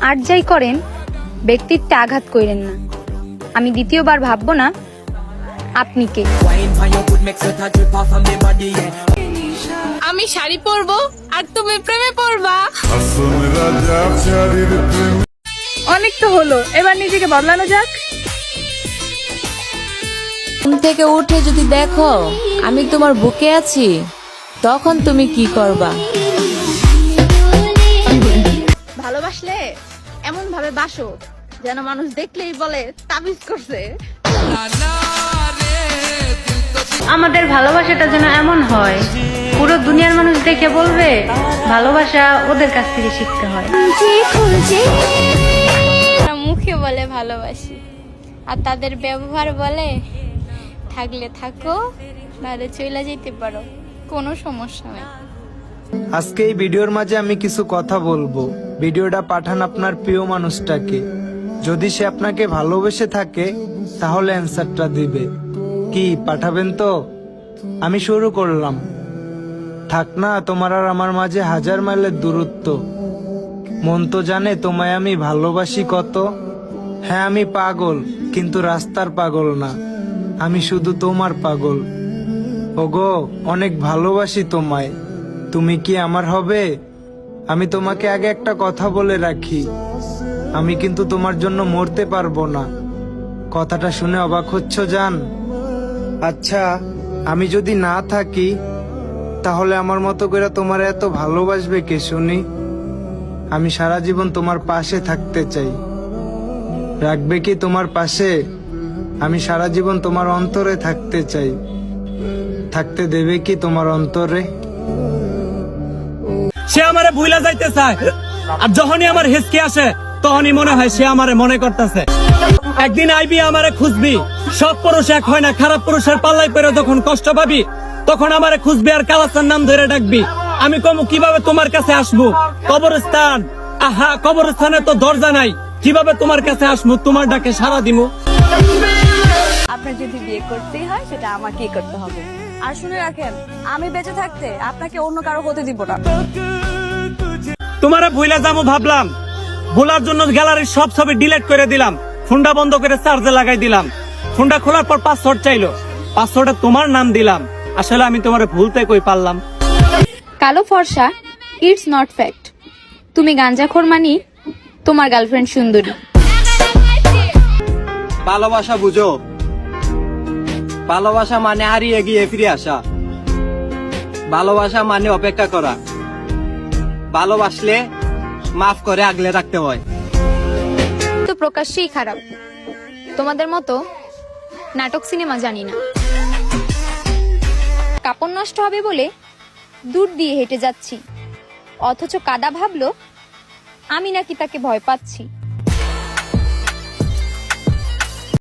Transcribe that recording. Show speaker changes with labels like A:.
A: আর যাই করেন ব্যক্তিত্বে আঘাত কইরেন না। আমি দ্বিতীয়বার ভাববো না আপনি কে।
B: আমি শাড়ি পরবো আর তুমি প্রেমে পড়বা।
C: অনেক তো হলো, এবার নিজেকে বদলানো যাক।
D: ঘুম থেকে উঠে যদি দেখো আমি তোমার বুকে আছি, তখন তুমি কি করবা?
C: ভালোবাসলে এমন ভাবে বাসো যেন মানুষ দেখলেই বলে তাবিজ করছে।
A: আমাদের ভালোবাসাটা যেন এমন হয় পুরো দুনিয়ার মানুষ দেখে বলবে ভালোবাসা ওদের কাছ থেকে শিখতে হয়।
B: মুখে বলে ভালোবাসি আর তাদের ব্যবহার বলে থাকলে থাকো নাহলে চলে যেতে পারো, কোনো সমস্যা নেই।
E: আজকে এই ভিডিওর মাঝে আমি কিছু কথা বলবো। ভিডিওটা পাঠান আপনার প্রিয় মানুষটাকে। যদি সে আপনাকে ভালোবেসে থাকে তাহলে অ্যান্সারটা দিবে। কি পাঠাবেন তো? আমি শুরু করলাম। থাক না তোমার আর আমার মাঝে 1000 মাইলের দূরত্ব। মন তো জানে তোমায় আমি ভালোবাসি কত। হ্যাঁ আমি পাগল, কিন্তু রাস্তার পাগল না, আমি শুধু তোমার পাগল। ওগো অনেক ভালোবাসি তোমায়, তুমি কি আমার হবে? আমি তোমাকে আগে একটা কথা বলে রাখি, আমি কিন্তু তোমার জন্য মরতে পারবো না। কথাটা শুনে অবাক হচ্ছ জান? আচ্ছা আমি যদি না থাকি তাহলে আমার মতো করে তোমার এত ভালোবাসবে কে শুনি? আমি সারা জীবন তোমার পাশে থাকতে চাই। রাখবে কি তোমার পাশে? আমি সারা জীবন তোমার অন্তরে থাকতে চাই। থাকতে দেবে কি তোমার অন্তরে?
F: সে আমারে ভুলা যাইতে চায়, আর যখনই আমার হিসকে আসে তখনই মনে হয় সে আমারে মনে করতেছে। একদিন আইবি আমারে খুঁজবি, সব পুরুষ এক হয় না, খারাপ পুরুষের পাল্লাই পড়ে যখন কষ্ট পাবি তখন আমারে খুঁজবি আর কালাচার নাম ধরে ডাকবি। আমি কমু কিভাবে তোমার কাছে আসবো? কবরস্থান, আহা কবরস্থানে তো দরজা নাই, কিভাবে তোমার কাছে আসবো? তোমার ডাকে সাড়া দিমু।
C: আপনার যদি বিয়ে করতেই হয় সেটা আমাকেই করতে হবে। আর শুনে রাখেন, আমি বেঁচে থাকতে আপনাকে অন্য কারো হতে দিব না।
F: তোমারে ভুলা যাবো ভাবলাম, ভোলার জন্য গ্যালারির সব ছবি ডিলিট করে দিলাম, ফোনটা বন্ধ করে চার্জে লাগাই দিলাম। ফোনটা খোলার পর পাসওয়ার্ড চাইলো, পাসওয়ার্ডে তোমার নাম দিলাম। আসলে আমি তোমারে ভুলতে কই পারলাম।
A: কালো ফর্সা ইটস নট ফ্যাক্ট। তুমি গাঞ্জাখোর মানি তোমার গার্লফ্রেন্ড সুন্দরী।
F: ভালোবাসা বুঝো, ভালোবাসা মানে হারিয়ে গিয়ে ফিরে আসা, ভালোবাসা মানে অপেক্ষা করা, ভালোবাসলে মাফ করে আগলে রাখতে হয়।
A: তো প্রকাশ্যেই খারাপ, তোমাদের মতো নাটক সিনেমা জানি না। কাপড় নষ্ট হবে বলে দূর দিয়ে হেঁটে যাচ্ছি, অথচ কাদা ভাবলো আমি নাকি তাকে ভয় পাচ্ছি।